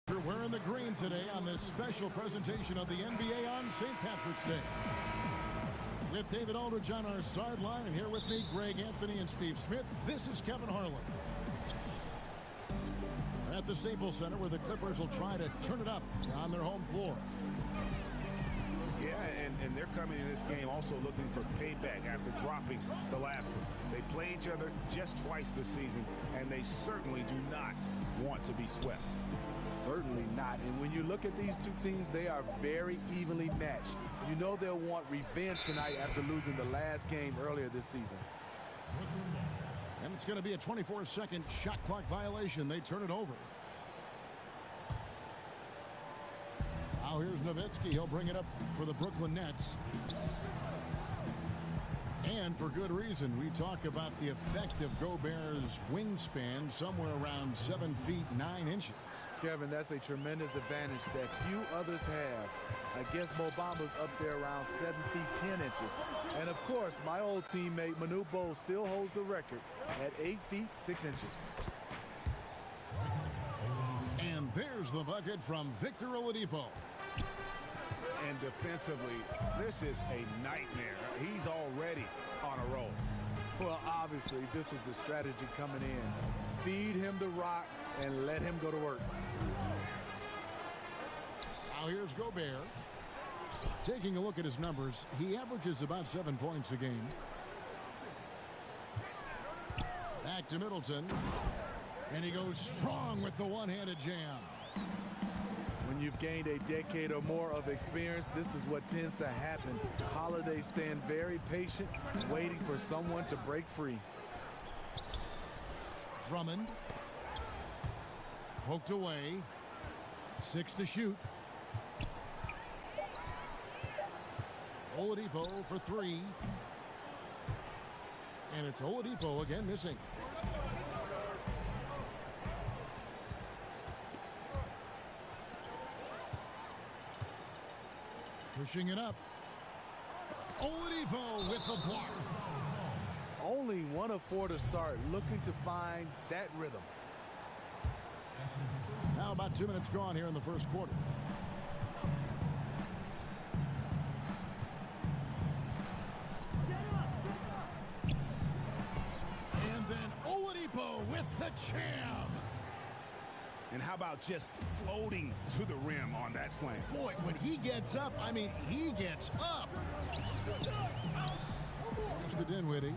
We're wearing the green today on this special presentation of the NBA on St. Patrick's Day. With David Aldridge on our sideline, and here with me, Greg Anthony and Steve Smith, this is Kevin Harlan. At the Staples Center, where the Clippers will try to turn it up on their home floor. Yeah, and they're coming in this game also looking for payback after dropping the last one. They play each other just twice this season, and they certainly do not want to be swept. Certainly not. And when you look at these two teams, they are very evenly matched. You know they'll want revenge tonight after losing the last game earlier this season. And it's going to be a 24-second shot clock violation. They turn it over. Now here's Nowitzki. He'll bring it up for the Brooklyn Nets. And for good reason. We talk about the effect of Gobert's wingspan, somewhere around 7 feet 9 inches. Kevin, that's a tremendous advantage that few others have. I guess Mo Bamba's up there around 7 feet 10 inches. And of course, my old teammate Manu Bol still holds the record at 8 feet 6 inches. And there's the bucket from Victor Oladipo. And defensively, this is a nightmare. He's already on a roll. Well, obviously, this was the strategy coming in. Feed him the rock and let him go to work. Now here's Gobert. Taking a look at his numbers, he averages about 7 points a game. Back to Middleton. And he goes strong with the one-handed jam. When you've gained a decade or more of experience, this is what tends to happen. Holiday stand very patient, waiting for someone to break free. Drummond. Poked away. 6 to shoot. Oladipo for 3. And it's Oladipo again missing. Pushing it up. Oladipo with the block. Only 1 of 4 to start, looking to find that rhythm. Now about 2 minutes gone here in the first quarter. And then Oladipo with the jam. And how about just floating to the rim on that slam? Boy, when he gets up, I mean, he gets up. Mr. Dinwiddie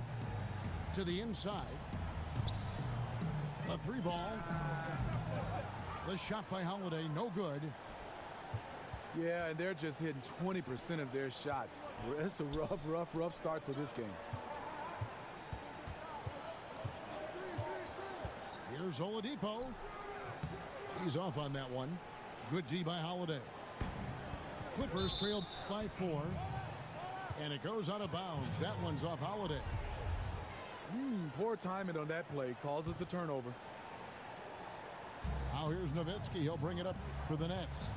to the inside. The 3-ball. The shot by Holiday, no good. Yeah, and they're just hitting 20% of their shots. It's a rough start to this game. Here's Oladipo. He's off on that one. Good D by Holiday. Clippers trail by 4. And it goes out of bounds. That one's off Holiday. Poor timing on that play. Causes the turnover. Now here's Nowitzki. He'll bring it up for the Nets.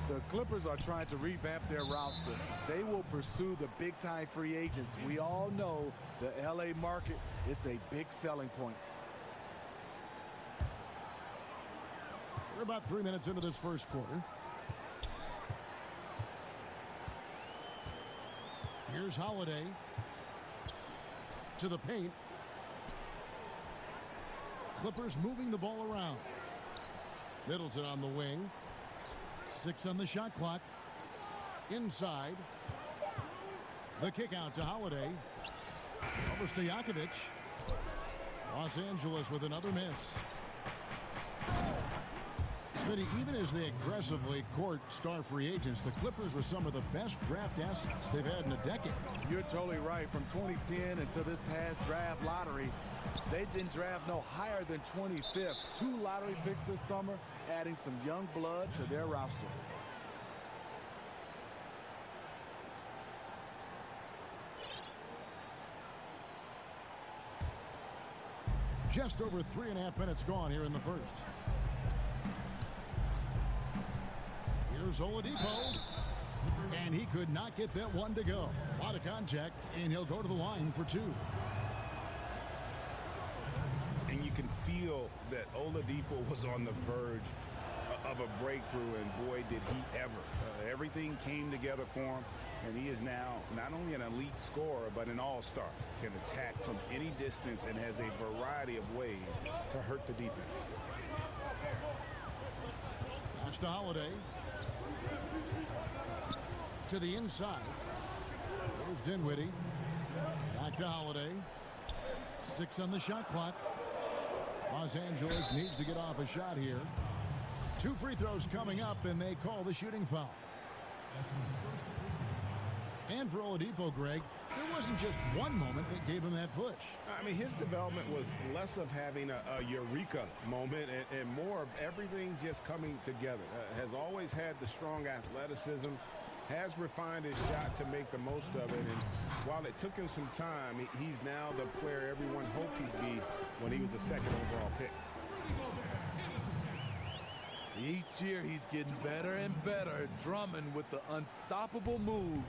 The Clippers are trying to revamp their roster. They will pursue the big-time free agents. We all know the L.A. market, it's a big selling point. We're about 3 minutes into this first quarter. Here's Holiday to the paint. Clippers moving the ball around. Middleton on the wing. 6 on the shot clock. Inside. The kick out to Holiday. Over Stojakovic. Los Angeles with another miss. But even as they aggressively court star free agents, the Clippers were some of the best draft assets they've had in a decade. You're totally right. From 2010 until this past draft lottery, they didn't draft no higher than 25th. 2 lottery picks this summer, adding some young blood to their roster. Just over 3.5 minutes gone here in the first. Here's Oladipo. And he could not get that one to go. A lot of contact, and he'll go to the line for 2. And you can feel that Oladipo was on the verge of a breakthrough, and boy, did he ever. Everything came together for him, and he is now not only an elite scorer, but an all-star. Can attack from any distance and has a variety of ways to hurt the defense. Pass to Holiday. To the inside. There's Dinwiddie. Back to Holiday. 6 on the shot clock. Los Angeles needs to get off a shot here. 2 free throws coming up, and they call the shooting foul. And for Oladipo, Greg, there wasn't just one moment that gave him that push. I mean, his development was less of having a eureka moment and more of everything just coming together. Has always had the strong athleticism, has refined his shot to make the most of it. And while it took him some time, he's now the player everyone hoped he'd be when he was a second overall pick. Each year he's getting better and better, Drummond with the unstoppable move.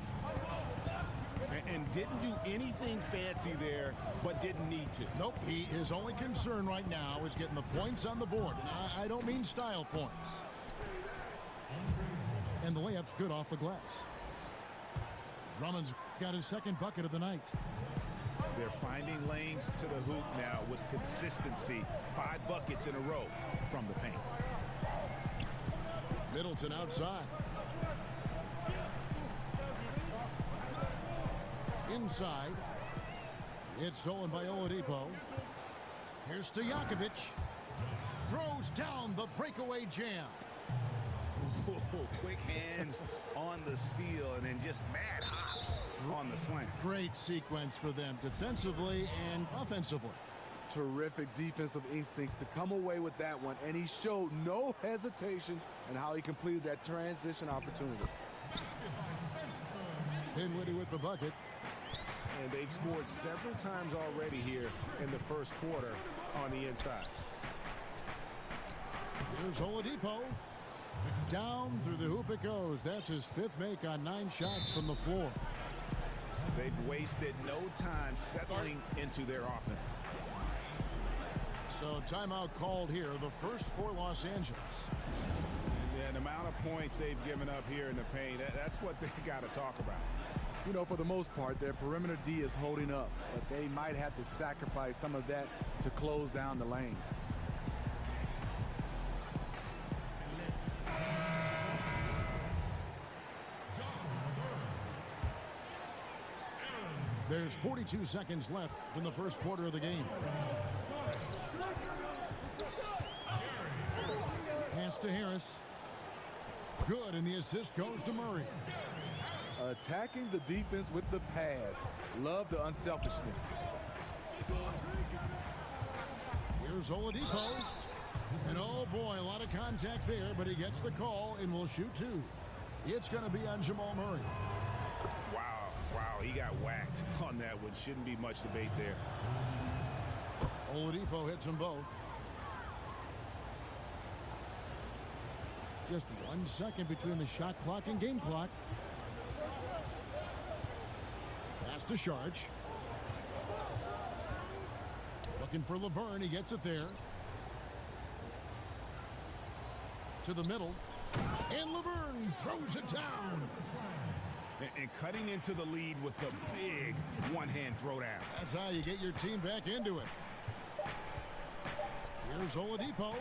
And didn't do anything fancy there, but didn't need to. Nope, his only concern right now is getting the points on the board. And I don't mean style points. And the layup's good off the glass. Drummond's got his second bucket of the night. They're finding lanes to the hoop now with consistency. 5 buckets in a row from the paint. Middleton outside. Inside. It's stolen by Oladipo. Here's Stojakovic. Throws down the breakaway jam. Ooh, quick hands on the steal and then just mad hops on the slam. Great sequence for them defensively and offensively. Terrific defensive instincts to come away with that one, and he showed no hesitation in how he completed that transition opportunity. Dinwiddie with the bucket. And they've scored several times already here in the first quarter on the inside. Here's Oladipo. Down through the hoop it goes. That's his 5th make on 9 shots from the floor. They've wasted no time settling into their offense. So timeout called here, the first for Los Angeles. And the amount of points they've given up here in the paint, that's what they got to talk about. You know, for the most part, their perimeter D is holding up, but they might have to sacrifice some of that to close down the lane. There's 42 seconds left from the first quarter of the game. Pass to Harris. Good, and the assist goes to Murray. Attacking the defense with the pass. Love the unselfishness. Here's Oladipo. And oh boy, a lot of contact there, but he gets the call and will shoot 2. It's going to be on Jamal Murray. Wow, he got whacked on that one. Shouldn't be much debate there. Oladipo hits them both. Just 1 second between the shot clock and game clock. Pass to Sharge. Looking for Laverne. He gets it there. To the middle. And Laverne throws it down. And cutting into the lead with the big one-hand throwdown. That's how you get your team back into it. Here's Oladipo.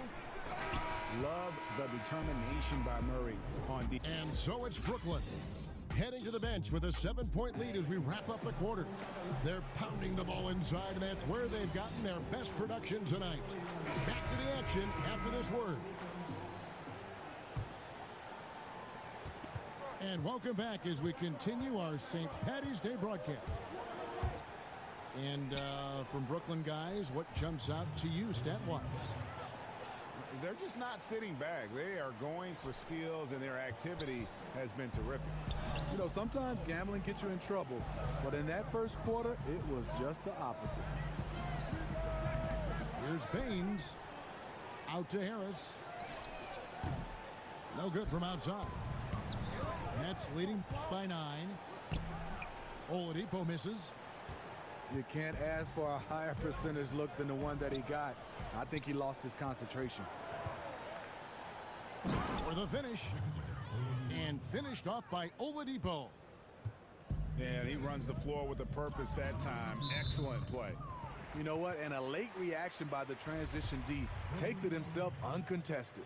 Love the determination by Murray on defense. And so it's Brooklyn heading to the bench with a 7-point lead as we wrap up the quarter. They're pounding the ball inside, and that's where they've gotten their best production tonight. Back to the action after this word. And welcome back as we continue our St. Paddy's Day broadcast. And from Brooklyn, guys, what jumps out to you stat-wise? They're just not sitting back. They are going for steals, and their activity has been terrific. You know, sometimes gambling gets you in trouble, but in that first quarter, it was just the opposite. Here's Baines. Out to Harris. No good from outside. Nets leading by 9. Oladipo misses. You can't ask for a higher percentage look than the one that he got. I think he lost his concentration. For the finish. And finished off by Oladipo. Yeah, he runs the floor with a purpose that time. Excellent play. You know what? And a late reaction by the transition D takes it himself uncontested.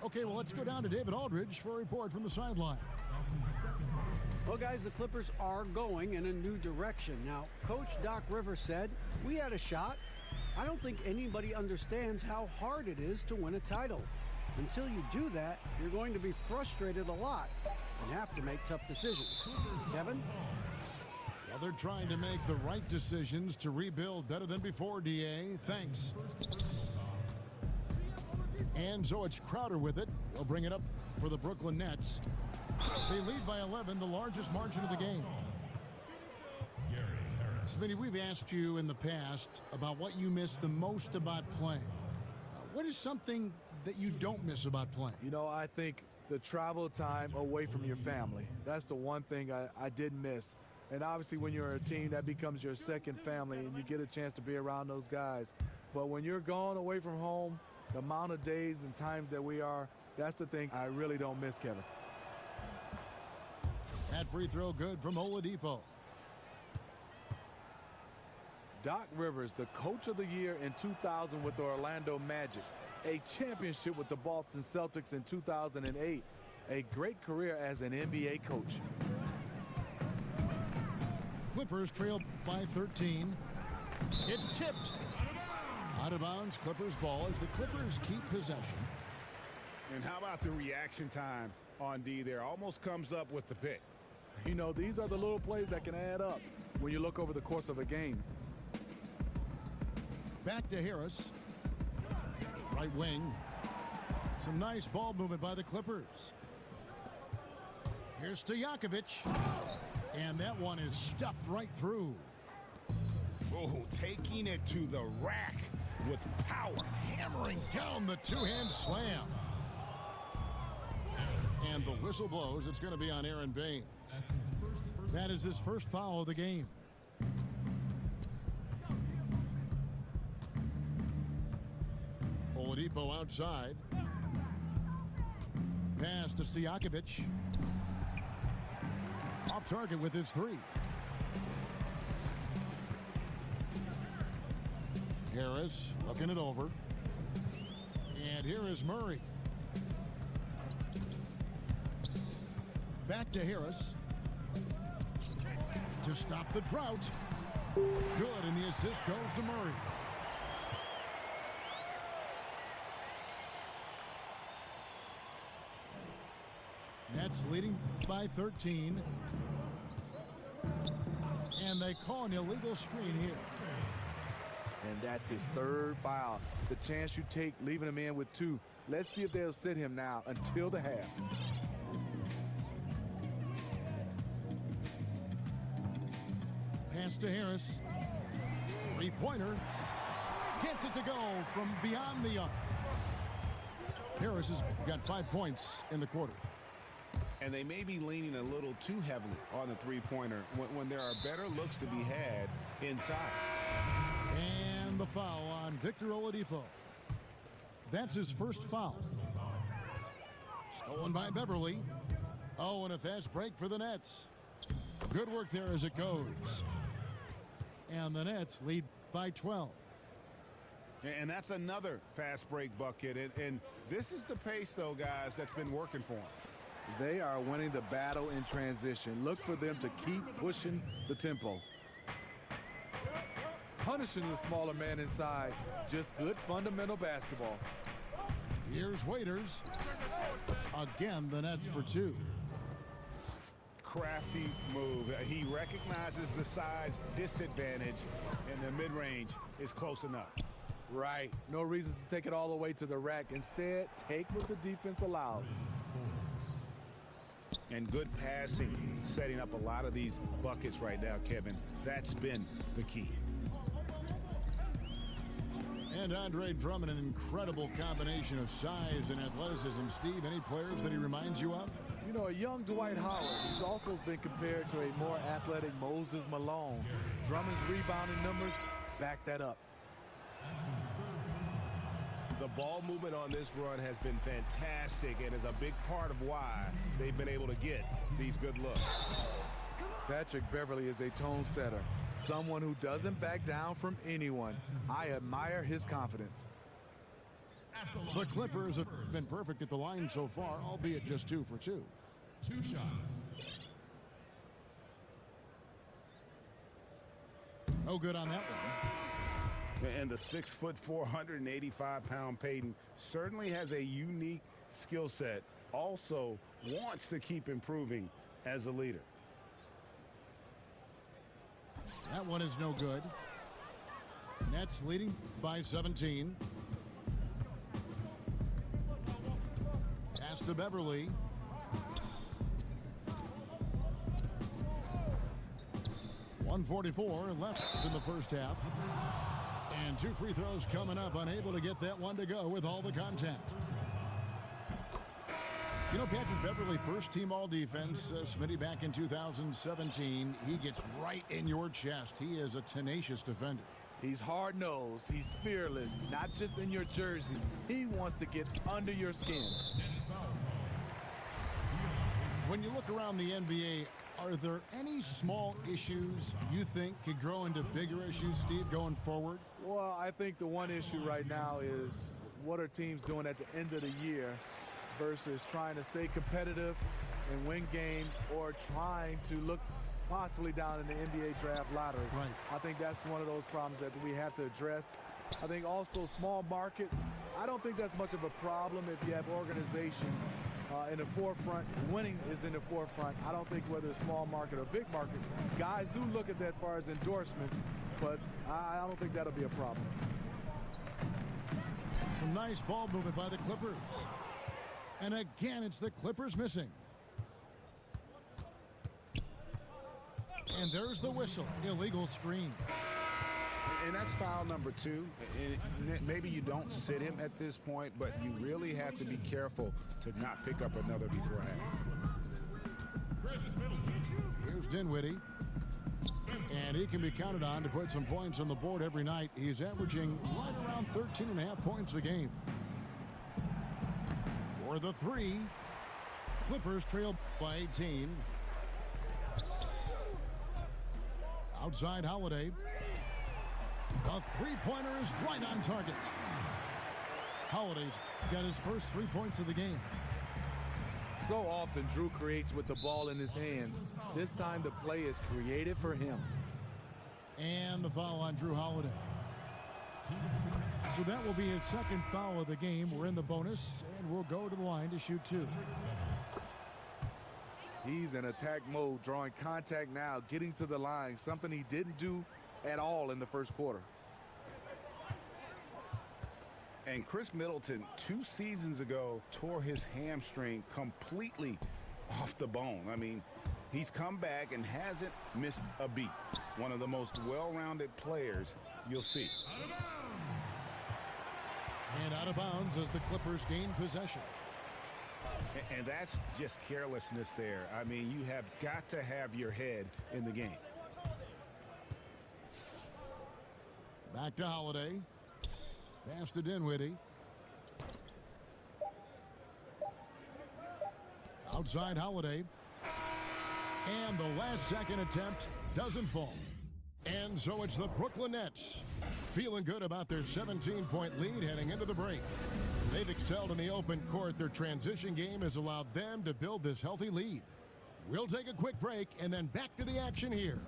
Okay, well, let's go down to David Aldridge for a report from the sideline. Well, guys, the Clippers are going in a new direction. Now, Coach Doc Rivers said, we had a shot. I don't think anybody understands how hard it is to win a title. Until you do that, you're going to be frustrated a lot and have to make tough decisions. Kevin? Well, they're trying to make the right decisions to rebuild better than before, D.A. Thanks. And so it's Crowder with it. He'll bring it up for the Brooklyn Nets. They lead by 11, the largest margin of the game. Smitty, we've asked you in the past about what you miss the most about playing. What is something that you don't miss about playing? You know, I think the travel time away from your family. That's the one thing I did miss. And obviously when you're a team, that becomes your second family and you get a chance to be around those guys. But when you're gone away from home, the amount of days and times that we are, that's the thing I really don't miss, Kevin. That free throw good from Oladipo. Doc Rivers, the coach of the year in 2000 with the Orlando Magic, a championship with the Boston Celtics in 2008, a great career as an NBA coach. Clippers trail by 13. It's tipped. Out of bounds, Clippers ball as the Clippers keep possession. And how about the reaction time on D there? Almost comes up with the pick. You know, these are the little plays that can add up when you look over the course of a game. Back to Harris. Right wing. Some nice ball movement by the Clippers. Here's Stojakovic. And that one is stuffed right through. Oh, taking it to the rack with power. Hammering down the two-hand slam. And the whistle blows. It's going to be on Aaron Baines. That is his first foul of the game. Oladipo outside. Pass to Stojakovic. Off target with his three. Harris looking it over. And here is Murray. Back to Harris. To stop the drought. Good, and the assist goes to Murray. Nets leading by 13. And they call an illegal screen here. And that's his third foul. The chance you take leaving him in with 2. Let's see if they'll sit him now until the half. Pass to Harris. Three-pointer. Gets it to go from beyond the arc. Harris has got 5 points in the quarter. And they may be leaning a little too heavily on the three-pointer when there are better looks to be had inside. And the foul on Victor Oladipo. That's his first foul. Stolen by Beverly. Oh, and a fast break for the Nets. Good work there as it goes. And the Nets lead by 12. And that's another fast break bucket. And this is the pace, though, guys, that's been working for them. They are winning the battle in transition. Look for them to keep pushing the tempo. Punishing the smaller man inside. Just good fundamental basketball. Here's Waiters. Again, the Nets for 2. crafty move. He recognizes the size disadvantage, and the mid-range is close enough. Right. No reason to take it all the way to the rack. Instead, take what the defense allows. And good passing, setting up a lot of these buckets right now, Kevin. That's been the key. And Andre Drummond, an incredible combination of size and athleticism. Steve, any players that he reminds you of? You know, a young Dwight Howard. He's also been compared to a more athletic Moses Malone. Drummond's rebounding numbers back that up. The ball movement on this run has been fantastic and is a big part of why they've been able to get these good looks. Patrick Beverley is a tone setter, someone who doesn't back down from anyone. I admire his confidence. The Clippers have been perfect at the line so far, albeit just 2 for 2. 2 shots. No good on that one. And the 6'4", 485-pound Payton certainly has a unique skill set. Also wants to keep improving as a leader. That one is no good. Nets leading by 17. Pass to Beverley. .144 left in the first half. And 2 free throws coming up. Unable to get that one to go with all the contact. You know, Patrick Beverley, first team all-defense, Smitty back in 2017. He gets right in your chest. He is a tenacious defender. He's hard-nosed. He's fearless, not just in your jersey. He wants to get under your skin. When you look around the NBA, are there any small issues you think could grow into bigger issues, Steve, going forward? Well, I think the one issue right now is what are teams doing at the end of the year versus trying to stay competitive and win games or trying to look possibly down in the NBA draft lottery. Right. I think that's one of those problems that we have to address. I think also small markets, I don't think that's much of a problem if you have organizations in the forefront. Winning is in the forefront. I don't think whether it's small market or big market, guys do look at that as far as endorsements, but I don't think that'll be a problem. Some nice ball movement by the Clippers. And again, it's the Clippers missing. And there's the whistle. Illegal screen. And that's foul number 2. And maybe you don't sit him at this point, but you really have to be careful to not pick up another beforehand. Here's Dinwiddie. And he can be counted on to put some points on the board every night. He's averaging right around 13.5 points a game. For the 3, Clippers trail by 18. Outside Holiday. A three-pointer is right on target. Holiday's got his first 3 points of the game. So often Drew creates with the ball in his hands. This time the play is created for him. And the foul on Drew Holiday. So that will be his second foul of the game. We're in the bonus, and we'll go to the line to shoot 2. He's in attack mode, drawing contact now, getting to the line, something he didn't do at all in the first quarter. And Chris Middleton 2 seasons ago tore his hamstring completely off the bone. I mean, he's come back and hasn't missed a beat. One of the most well-rounded players you'll see. And out of bounds as the Clippers gain possession. And that's just carelessness there. I mean, you have got to have your head in the game. Back to Holiday. Pass to Dinwiddie. Outside Holiday. And the last second attempt doesn't fall. And so it's the Brooklyn Nets feeling good about their 17-point lead heading into the break. They've excelled in the open court. Their transition game has allowed them to build this healthy lead. We'll take a quick break and then back to the action here.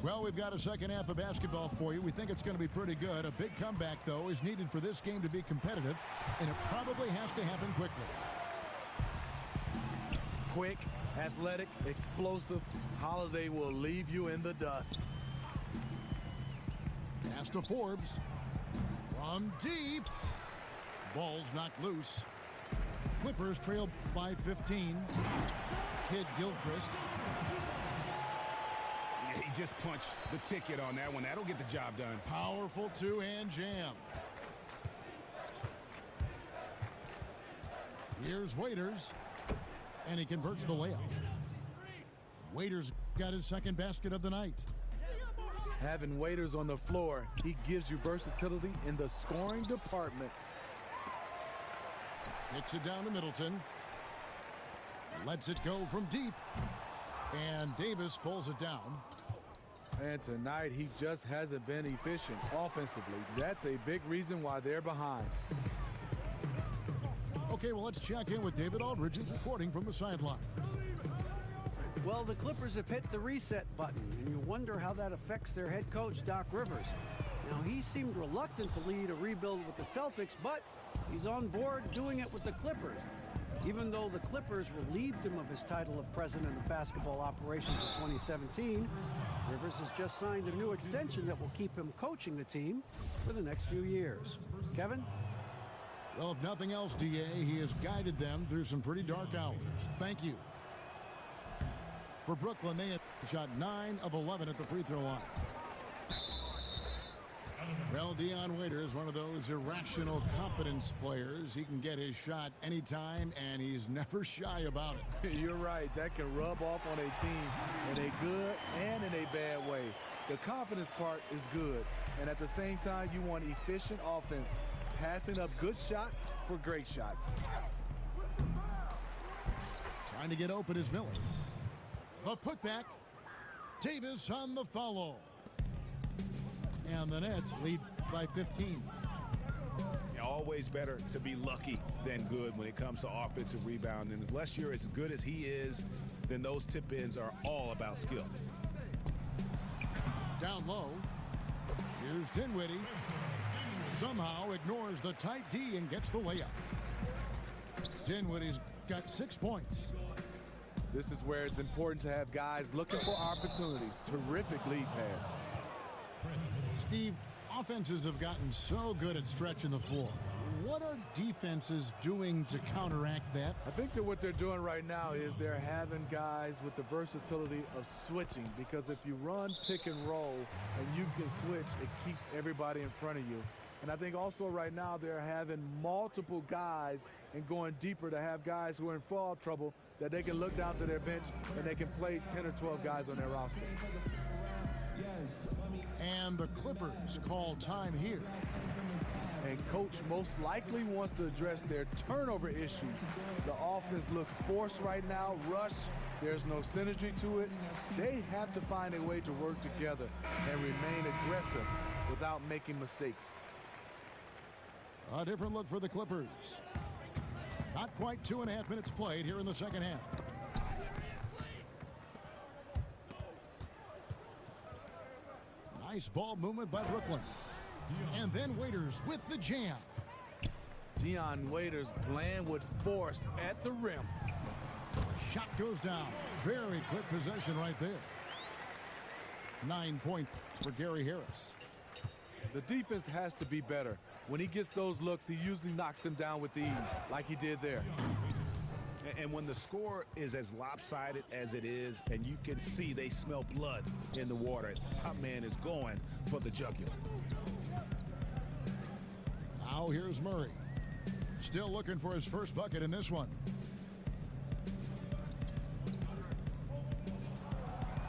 Well, we've got a second half of basketball for you. We think it's going to be pretty good. A big comeback, though, is needed for this game to be competitive, and it probably has to happen quickly. Quick, athletic, explosive. Holiday will leave you in the dust. Pass to Forbes. From deep. Ball's knocked loose. Clippers trail by 15. Kid Gilchrist. Yeah, he just punched the ticket on that one. That'll get the job done. Powerful two-hand jam. Here's Waiters. And he converts the layup. Waiters got his second basket of the night. Having Waiters on the floor, he gives you versatility in the scoring department. Kicks it down to Middleton. Lets it go from deep. And Davis pulls it down. And tonight, he just hasn't been efficient offensively. That's a big reason why they're behind. Okay, well, let's check in with David Aldridge, who's reporting from the sidelines. Well, the Clippers have hit the reset button, and you wonder how that affects their head coach, Doc Rivers. Now, he seemed reluctant to lead a rebuild with the Celtics, but he's on board doing it with the Clippers. Even though the Clippers relieved him of his title of president of basketball operations in 2017, Rivers has just signed a new extension that will keep him coaching the team for the next few years. Kevin? Well, if nothing else, DA, he has guided them through some pretty dark hours. Thank you. For Brooklyn, they have shot 9 of 11 at the free throw line. Well, Dion Waiters, one of those irrational confidence players. He can get his shot anytime, and he's never shy about it. You're right. That can rub off on a team in a good and in a bad way. The confidence part is good, and at the same time, you want efficient offense, passing up good shots for great shots. Trying to get open is Miller. The putback. Davis on the follow. And the Nets lead by 15. Always better to be lucky than good when it comes to offensive rebounding. Unless you're as good as he is, then those tip-ins are all about skill. Down low. Here's Dinwiddie. Somehow ignores the tight D and gets the layup. Dinwiddie's got 6 points. This is where it's important to have guys looking for opportunities. Terrific lead pass. Steve, offenses have gotten so good at stretching the floor. What are defenses doing to counteract that? I think that what they're doing right now is they're having guys with the versatility of switching, because if you run pick and roll and you can switch, it keeps everybody in front of you. And I think also right now they're having multiple guys and going deeper to have guys who are in foul trouble that they can look down to their bench and they can play 10 or 12 guys on their roster. And the Clippers call time here. And coach most likely wants to address their turnover issues. The offense looks forced right now, rush. There's no synergy to it. They have to find a way to work together and remain aggressive without making mistakes. A different look for the Clippers. Not quite 2.5 minutes played here in the second half. Nice ball movement by Brooklyn. And then Waiters with the jam. Dion Waiters playing with force at the rim. Shot goes down. Very quick possession right there. 9 points for Gary Harris. The defense has to be better. When he gets those looks, he usually knocks them down with ease, like he did there. And when the score is as lopsided as it is, and you can see they smell blood in the water, top man is going for the jugular. Now here's Murray. Still looking for his first bucket in this one.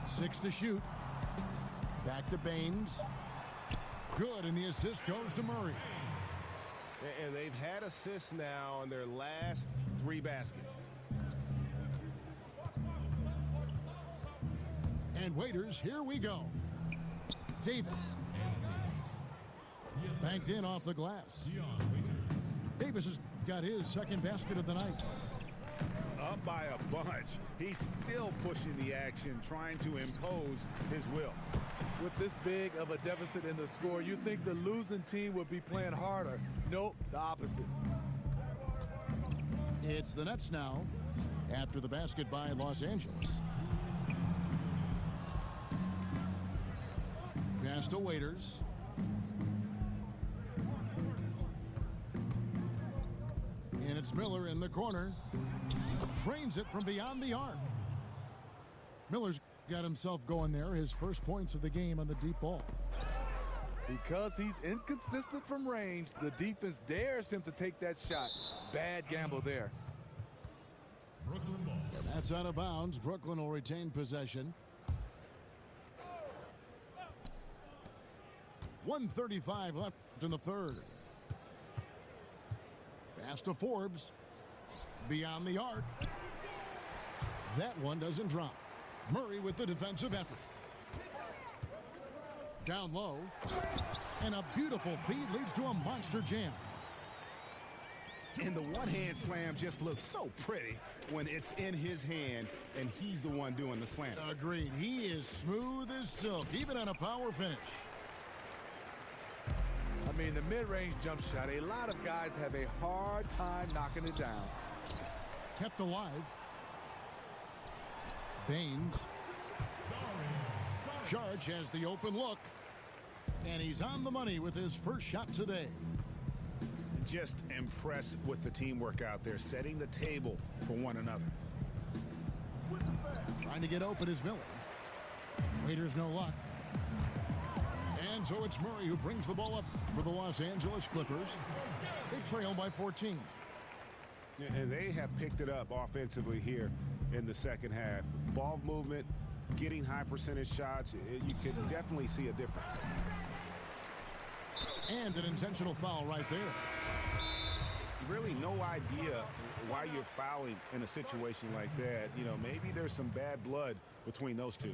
6 to shoot. Back to Baines. Good, and the assist goes to Murray. And they've had assists now on their last 3 baskets. And Waiters, here we go. Davis. Banked in off the glass. Davis has got his second basket of the night. Up by a bunch. He's still pushing the action, trying to impose his will. With this big of a deficit in the score, you think the losing team would be playing harder. Nope, the opposite. It's the Nets now. After the basket by Los Angeles. Pass to Waiters. And it's Miller in the corner. Drains it from beyond the arc. Miller's got himself going there. His first points of the game on the deep ball. Because he's inconsistent from range, the defense dares him to take that shot. Bad gamble there. That's out of bounds. Brooklyn will retain possession. 1:35 left in the third. Pass to Forbes. Beyond the arc. That one doesn't drop. Murray with the defensive effort. Down low. And a beautiful feed leads to a monster jam. And the one-hand slam just looks so pretty when it's in his hand and he's the one doing the slam. Agreed. He is smooth as silk, even on a power finish. I mean, the mid-range jump shot, a lot of guys have a hard time knocking it down. Kept alive. Baines. Charge has the open look. And he's on the money with his first shot today. Just impressed with the teamwork out there, setting the table for one another. Trying to get open is Miller. Waiters no luck. And so it's Murray who brings the ball up for the Los Angeles Clippers. They trail by 14. And they have picked it up offensively here in the second half. Ball movement, getting high percentage shots, you can definitely see a difference. And an intentional foul right there. Really no idea why you're fouling in a situation like that. You know, maybe there's some bad blood between those two.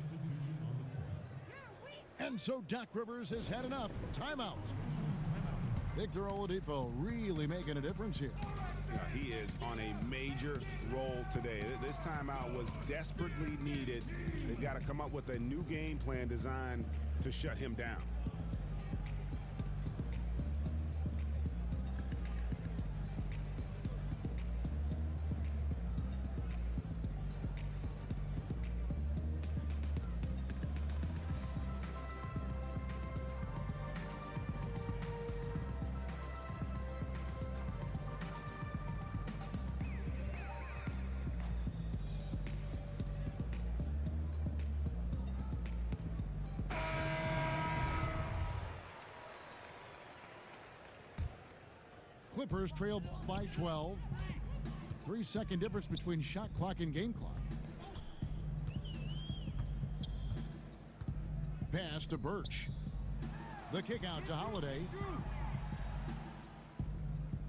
And so Doc Rivers has had enough. Timeout. Victor Oladipo really making a difference here. Yeah, he is on a major role today. This timeout was desperately needed. They've got to come up with a new game plan designed to shut him down. Clippers trail by 12. 3-second difference between shot clock and game clock. Pass to Birch. The kick out to Holiday.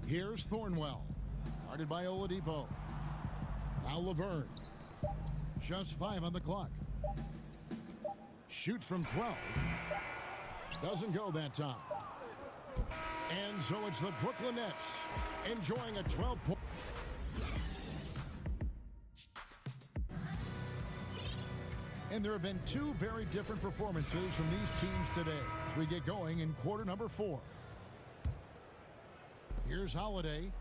Here's Thornwell. Guarded by Oladipo. Now Laverne. Just 5 on the clock. Shoots from 12. Doesn't go that time. And so it's the Brooklyn Nets enjoying a 12-point. And there have been two very different performances from these teams today as we get going in quarter number 4. Here's Holiday.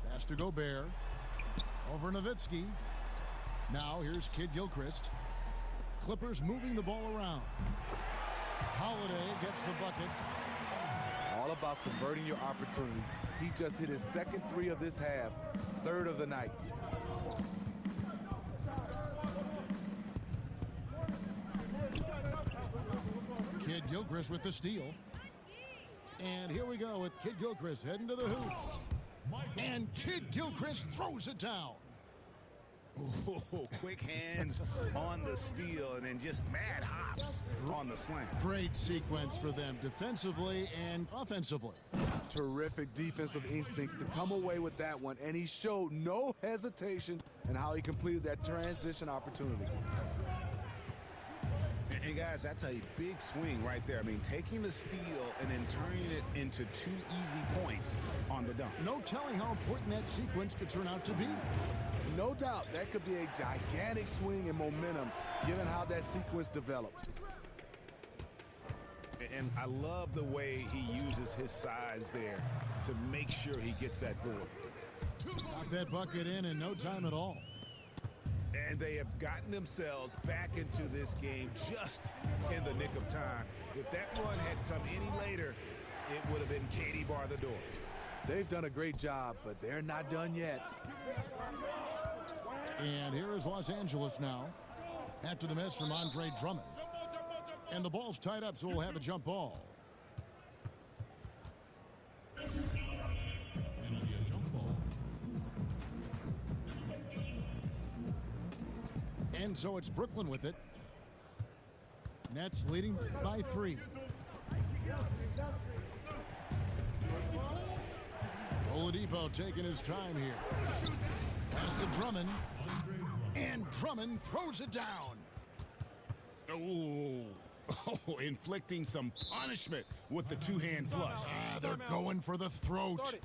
Pass to Gobert. Over Nowitzki. Now here's Kid Gilchrist. Clippers moving the ball around. Holiday gets the bucket. All about converting your opportunities. He just hit his second 3 of this half, 3rd of the night. Kid Gilchrist with the steal. And here we go with Kid Gilchrist heading to the hoop. And Kid Gilchrist throws it down. Ooh, quick hands on the steal and then just mad hops on the slam. Great sequence for them defensively and offensively. Terrific defensive instincts to come away with that one, and he showed no hesitation in how he completed that transition opportunity. And guys, that's a big swing right there. I mean, taking the steal and then turning it into 2 easy points on the dunk. No telling how important that sequence could turn out to be. No doubt that could be a gigantic swing in momentum given how that sequence developed. And I love the way he uses his size there to make sure he gets that board. Got that bucket in no time at all. And they have gotten themselves back into this game just in the nick of time. If that run had come any later, it would have been Katie bar the door. They've done a great job, but they're not done yet. And here is Los Angeles now after the miss from Andre Drummond. And the ball's tied up, so we'll have a jump ball. And so it's Brooklyn with it. Nets leading by 3. Oladipo taking his time here. Pass to Drummond. And Drummond throws it down. Oh, inflicting some punishment with the two-hand flush. They're going for the throat.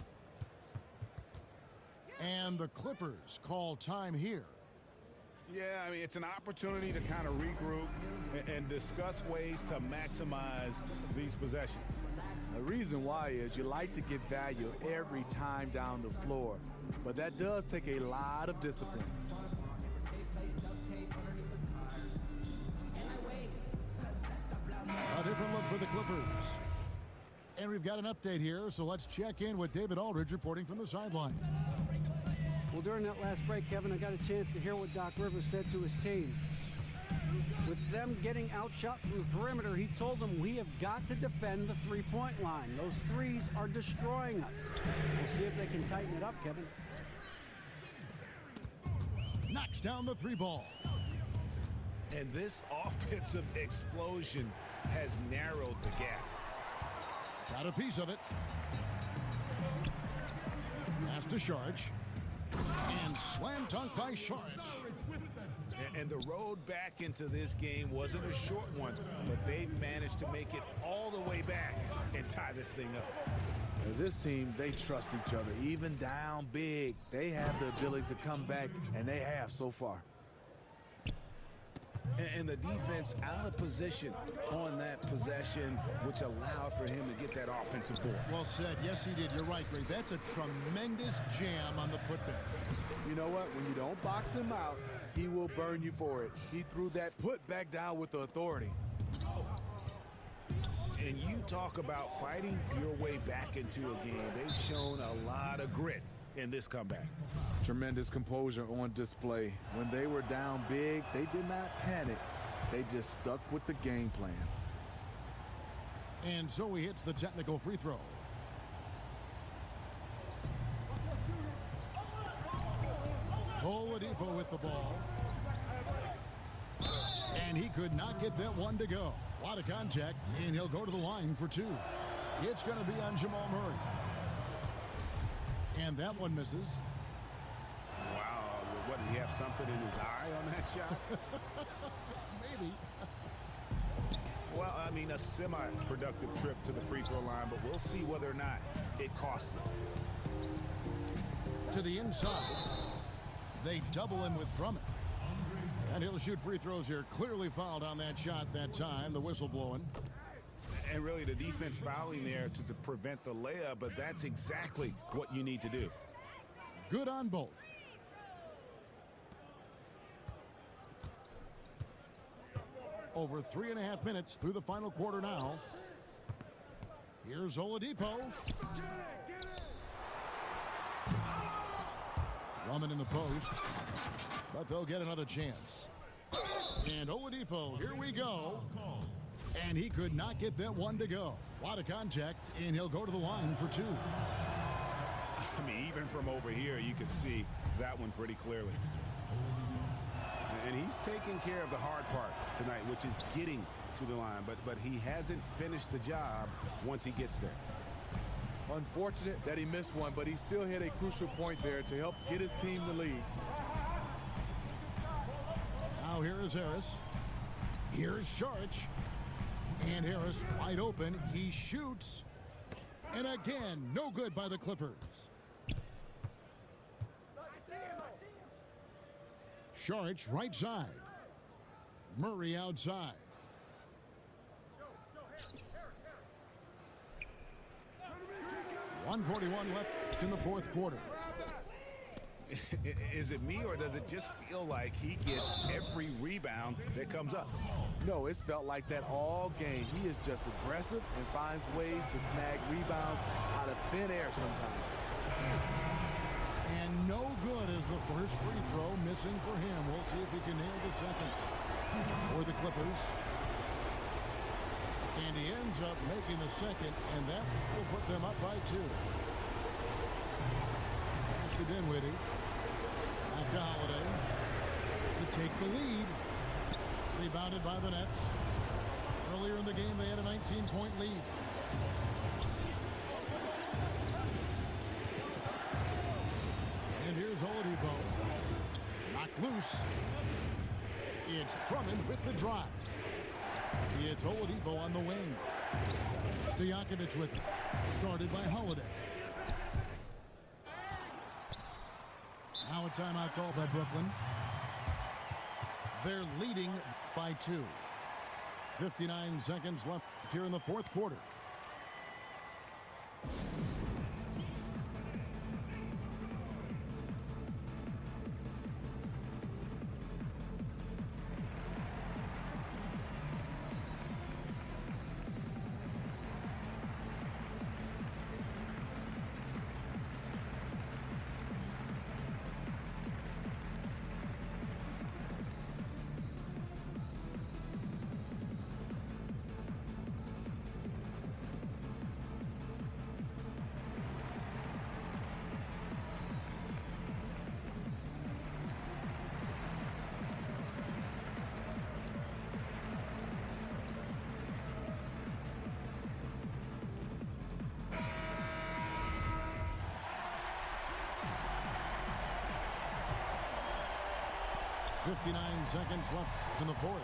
And the Clippers call time here. Yeah, I mean, it's an opportunity to kind of regroup and discuss ways to maximize these possessions. The reason why is you like to get value every time down the floor, but that does take a lot of discipline. A different look for the Clippers. And we've got an update here, so let's check in with David Aldridge reporting from the sideline. Well, during that last break, Kevin, I got a chance to hear what Doc Rivers said to his team. With them getting outshot from the perimeter, he told them we have got to defend the three-point line. Those threes are destroying us. We'll see if they can tighten it up, Kevin. Knocks down the 3 ball. And this offensive explosion has narrowed the gap. Got a piece of it. Pass to Sharge. And slam dunk by Sharge. And the road back into this game wasn't a short one, but they managed to make it all the way back and tie this thing up. This team, they trust each other. Even down big, they have the ability to come back, and they have so far. And the defense out of position on that possession, which allowed for him to get that offensive board. Well said. Yes, he did. You're right, Greg. That's a tremendous jam on the putback. You know what? When you don't box him out, he will burn you for it. He threw that putback down with the authority. And you talk about fighting your way back into a game. They've shown a lot of grit in this comeback. Tremendous composure on display. When they were down big, they did not panic. They just stuck with the game plan. And so he hits the technical free throw. Oladipo with the ball. And he could not get that one to go. A lot of contact, and he'll go to the line for 2. It's going to be on Jamal Murray. And that one misses. Wow, what, did he have something in his eye on that shot? Maybe. Well, I mean, a semi-productive trip to the free throw line, but we'll see whether or not it costs them. To the inside. They double him with Drummond. And he'll shoot free throws here. Clearly fouled on that shot that time. The whistle blowing. And really the defense fouling there to prevent the layup, but that's exactly what you need to do. Good on both. Over 3.5 minutes through the final quarter now. Here's Oladipo. Drummond in the post, but they'll get another chance. And Oladipo, here we go. And he could not get that one to go. A lot of contact, and he'll go to the line for 2. I mean, even from over here, you can see that one pretty clearly. And he's taking care of the hard part tonight, which is getting to the line. But he hasn't finished the job once he gets there. Unfortunate that he missed one, but he still hit a crucial point there to help get his team the lead. Now here is Harris. Here's Sharge. And Harris wide open. He shoots. And again, no good by the Clippers. Sharge right side. Murray outside. .141 left in the fourth quarter. Is it me, or does it just feel like he gets every rebound that comes up? No, it's felt like that all game. He is just aggressive and finds ways to snag rebounds out of thin air sometimes. And no good is the first free throw, missing for him. We'll see if he can nail the second for the Clippers. And he ends up making the second, and that will put them up by 2. Pass to Dinwiddie. Back to Holiday to take the lead. Rebounded by the Nets. Earlier in the game, they had a 19-point lead. And here's Oladipo. Knocked loose. It's Drummond with the drive. It's Oladipo on the wing. Stojakovic with it. Started by Holiday. Now a timeout call by Brooklyn. They're leading by 2. 59 seconds left here in the fourth quarter. .59 seconds left in the fourth.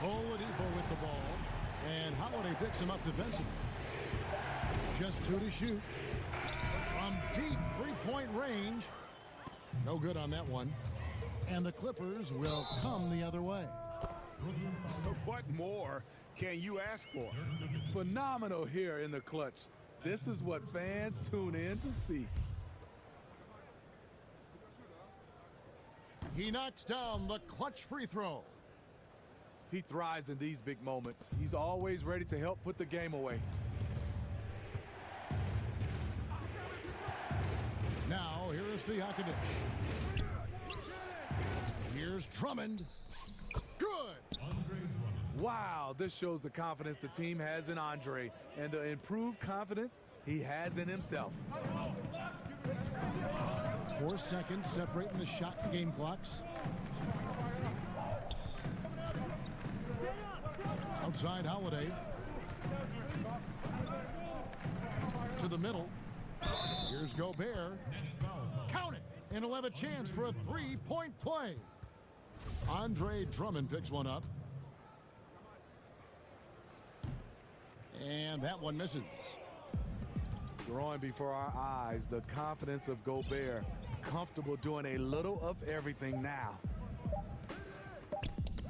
Oladipo with the ball, and Holiday picks him up defensively. Just 2 to shoot. From deep three-point range. No good on that one. And the Clippers will come the other way. What more can you ask for? Phenomenal here in the clutch. This is what fans tune in to see. He knocks down the clutch free throw. He thrives in these big moments. He's always ready to help put the game away. Now, here is Stojakovic. Here's Drummond. Good. Wow, this shows the confidence the team has in Andre and the improved confidence he has in himself. 4 seconds separating the shot and game clocks. Outside Holiday. To the middle. Here's Gobert. Count it. And he'll have a chance for a three-point play. Andre Drummond picks one up. And that one misses. Growing before our eyes, the confidence of Gobert. Comfortable doing a little of everything now.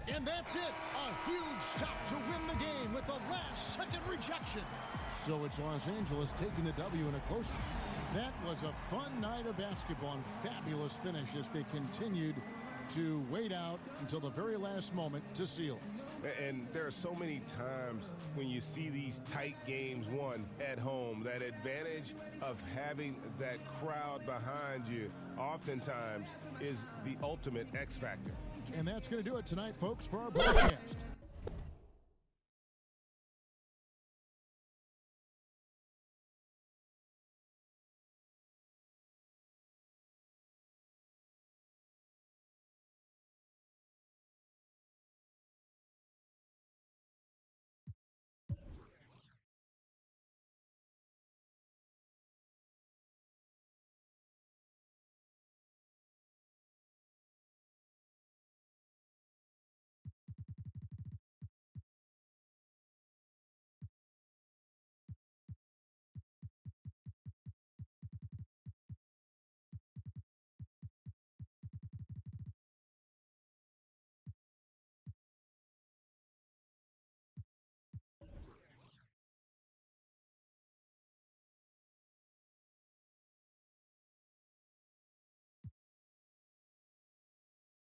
And that's it. A huge shot to win the game with the last-second rejection. So it's Los Angeles taking the W in a close one. That was a fun night of basketball and fabulous finish as they continued to wait out until the very last moment to seal it. And there are so many times when you see these tight games won at home, that advantage of having that crowd behind you oftentimes is the ultimate X factor. And that's going to do it tonight, folks, for our broadcast.